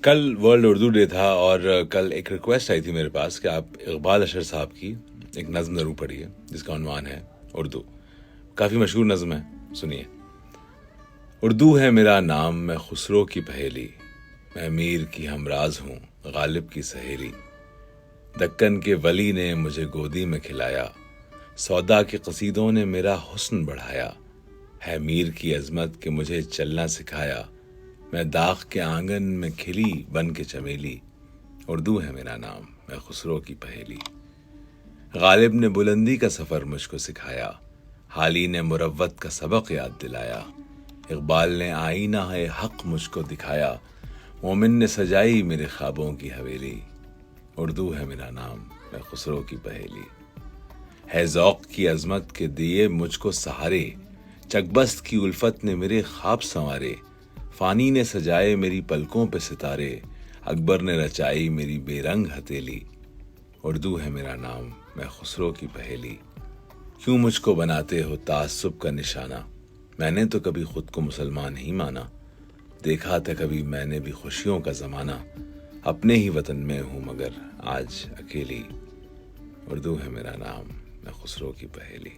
کل world Urdu day تھا اور کل ایک ریکویسٹ آئی تھی میرے پاس کہ آپ اقبال اشر صاحب کی ایک نظم ضرور پڑھیے جس کا عنوان ہے اردو. کافی مشہور نظم ہے, سنیے. اردو ہے میرا نام, میں خسرو کی پہیلی, میں میر کی ہمراز ہوں, غالب کی سہیلی. دکن کے ولی نے مجھے گودی میں کھلایا, سودا کے قصیدوں نے میرا حسن بڑھایا. ہے میر کی عظمت کہ مجھے چلنا سکھایا, میں داغ کے آنگن میں کھلی بن کے چمیلی. اردو ہے میرا نام, میں خسرو کی پہیلی. غالب نے بلندی کا سفر مجھ کو سکھایا, حالی نے مروت کا سبق یاد دلایا. اقبال نے آئینہ ہے حق مجھ کو دکھایا, مومن نے سجائی میرے خوابوں کی حویلی. اردو ہے میرا نام, میں خسرو کی پہیلی. ہے ذوق کی عظمت کے دیے مجھ کو سہارے, چکبست کی الفت نے میرے خواب سنوارے. فانی نے سجائے میری پلکوں پہ ستارے, اکبر نے رچائی میری بے رنگ ہتھیلی. اردو ہے میرا نام, میں خسرو کی پہیلی. کیوں مجھ کو بناتے ہو تعصب کا نشانہ, میں نے تو کبھی خود کو مسلمان نہیں مانا. دیکھا تھا کبھی میں نے بھی خوشیوں کا زمانہ, اپنے ہی وطن میں ہوں مگر آج اکیلی. اردو ہے میرا نام, میں خسرو کی پہیلی.